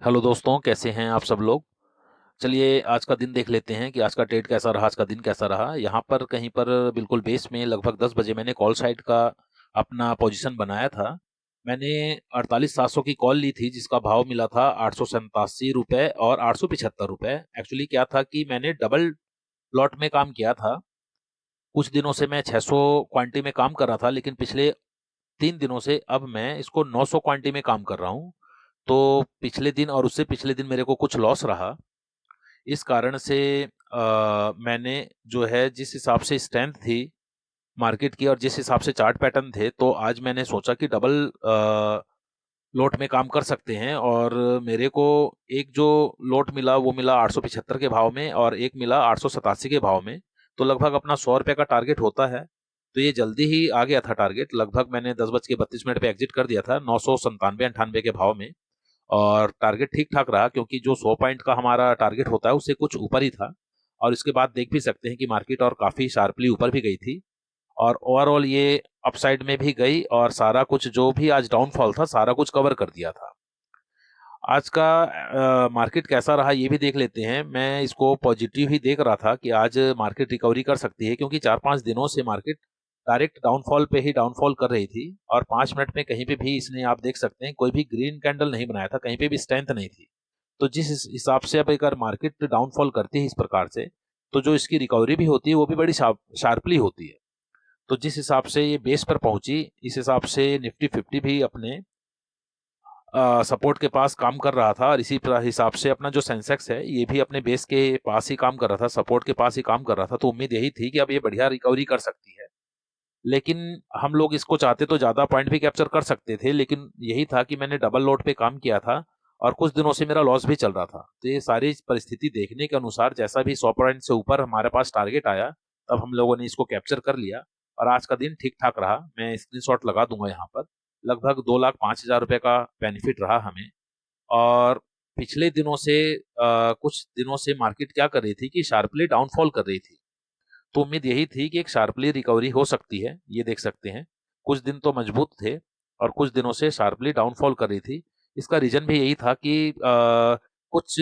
Hello दोस्तों, कैसे हैं आप सब लोग। चलिए आज का दिन देख लेते हैं कि आज का ट्रेड कैसा रहा, आज का दिन कैसा रहा। यहाँ पर कहीं पर बिल्कुल बेस में लगभग 10 बजे मैंने कॉल साइड का अपना पोजीशन बनाया था। मैंने 48,700 की कॉल ली थी, जिसका भाव मिला था 887 रुपये और 875 रुपये। एक्चुअली क्या था कि मैंने डबल लॉट में काम किया था। कुछ दिनों से मैं 600 क्वांटिटी में काम कर रहा था, लेकिन पिछले 3 दिनों से अब मैं इसको 900 क्वांटिटी में काम कर रहा हूँ। तो पिछले दिन और उससे पिछले दिन मेरे को कुछ लॉस रहा। इस कारण से मैंने जो है जिस हिसाब से स्ट्रेंथ थी मार्केट की और जिस हिसाब से चार्ट पैटर्न थे, तो आज मैंने सोचा कि डबल लोट में काम कर सकते हैं। और मेरे को एक जो लोट मिला वो मिला 875 के भाव में और एक मिला 887 के भाव में। तो लगभग अपना 100 रुपये का टारगेट होता है। तो ये जल्दी ही आ गया था टारगेट। लगभग मैंने 10:32 पे एग्जिट कर दिया था 997-98 के भाव में। और टारगेट ठीक ठाक रहा, क्योंकि जो 100 पॉइंट का हमारा टारगेट होता है उससे कुछ ऊपर ही था। और इसके बाद देख भी सकते हैं कि मार्केट और काफ़ी शार्पली ऊपर भी गई थी। और ओवरऑल ये अपसाइड में भी गई और सारा कुछ जो भी आज डाउनफॉल था सारा कुछ कवर कर दिया था। आज का मार्केट कैसा रहा ये भी देख लेते हैं। मैं इसको पॉजिटिव ही देख रहा था कि आज मार्केट रिकवरी कर सकती है, क्योंकि 4-5 दिनों से मार्केट डायरेक्ट डाउनफॉल पे ही डाउनफॉल कर रही थी। और 5 मिनट में कहीं पे भी इसने, आप देख सकते हैं, कोई भी ग्रीन कैंडल नहीं बनाया था, कहीं पे भी स्ट्रेंथ नहीं थी। तो जिस हिसाब से अब अगर मार्केट डाउनफॉल करती है इस प्रकार से, तो जो इसकी रिकवरी भी होती है वो भी बड़ी शार्पली होती है। तो जिस हिसाब से ये बेस पर पहुंची, इस हिसाब से निफ्टी 50 भी अपने सपोर्ट के पास काम कर रहा था। और इसी हिसाब से अपना जो सेंसेक्स है ये भी अपने बेस के पास ही काम कर रहा था, सपोर्ट के पास ही काम कर रहा था। तो उम्मीद यही थी कि अब ये बढ़िया रिकवरी कर सकती है। लेकिन हम लोग इसको चाहते तो ज़्यादा पॉइंट भी कैप्चर कर सकते थे, लेकिन यही था कि मैंने डबल लोड पे काम किया था और कुछ दिनों से मेरा लॉस भी चल रहा था। तो ये सारी परिस्थिति देखने के अनुसार जैसा भी 100 पॉइंट से ऊपर हमारे पास टारगेट आया, तब हम लोगों ने इसको कैप्चर कर लिया। और आज का दिन ठीक ठाक रहा। मैं स्क्रीनशॉट लगा दूंगा यहाँ पर। लगभग 2,05,000 रुपये का बेनिफिट रहा हमें। और पिछले दिनों से कुछ दिनों से मार्केट क्या कर रही थी कि शार्पली डाउनफॉल कर रही थी। तो उम्मीद यही थी कि एक शार्पली रिकवरी हो सकती है। ये देख सकते हैं, कुछ दिन तो मजबूत थे और कुछ दिनों से शार्पली डाउनफॉल कर रही थी। इसका रीजन भी यही था कि कुछ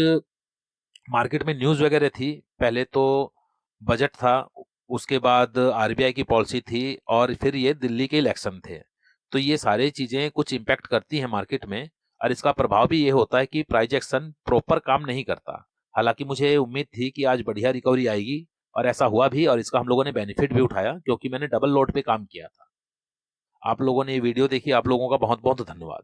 मार्केट में न्यूज़ वगैरह थी। पहले तो बजट था, उसके बाद आरबीआई की पॉलिसी थी और फिर ये दिल्ली के इलेक्शन थे। तो ये सारी चीज़ें कुछ इम्पैक्ट करती हैं मार्केट में। और इसका प्रभाव भी ये होता है कि प्राइस एक्शन प्रॉपर काम नहीं करता। हालांकि मुझे उम्मीद थी कि आज बढ़िया रिकवरी आएगी और ऐसा हुआ भी, और इसका हम लोगों ने बेनिफिट भी उठाया, क्योंकि मैंने डबल लोड पे काम किया था। आप लोगों ने ये वीडियो देखी, आप लोगों का बहुत बहुत धन्यवाद।